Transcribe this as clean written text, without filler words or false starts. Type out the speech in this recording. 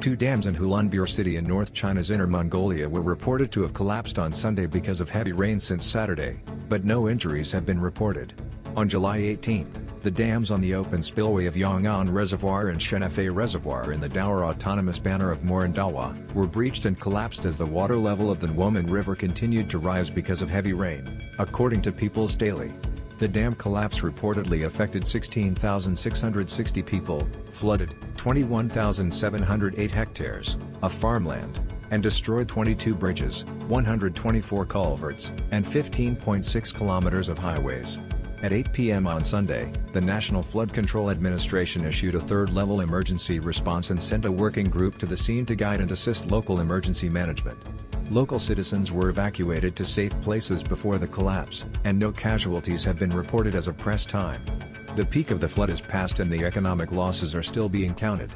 Two dams in Hulunbuir city in North China's Inner Mongolia were reported to have collapsed on Sunday because of heavy rain since Saturday, but no injuries have been reported. On July 18, the dams on the open spillway of Yong'an Reservoir and Shenefei Reservoir in the Daur Autonomous Banner of Morandawa were breached and collapsed as the water level of the Nwoman River continued to rise because of heavy rain, according to People's Daily. The dam collapse reportedly affected 16,660 people, flooded 21,708 hectares of farmland, and destroyed 22 bridges, 124 culverts, and 15.6 kilometers of highways. At 8 p.m. on Sunday, the National Flood Control Administration issued a third-level emergency response and sent a working group to the scene to guide and assist local emergency management. Local citizens were evacuated to safe places before the collapse, and no casualties have been reported as of press time. The peak of the flood is past and the economic losses are still being counted.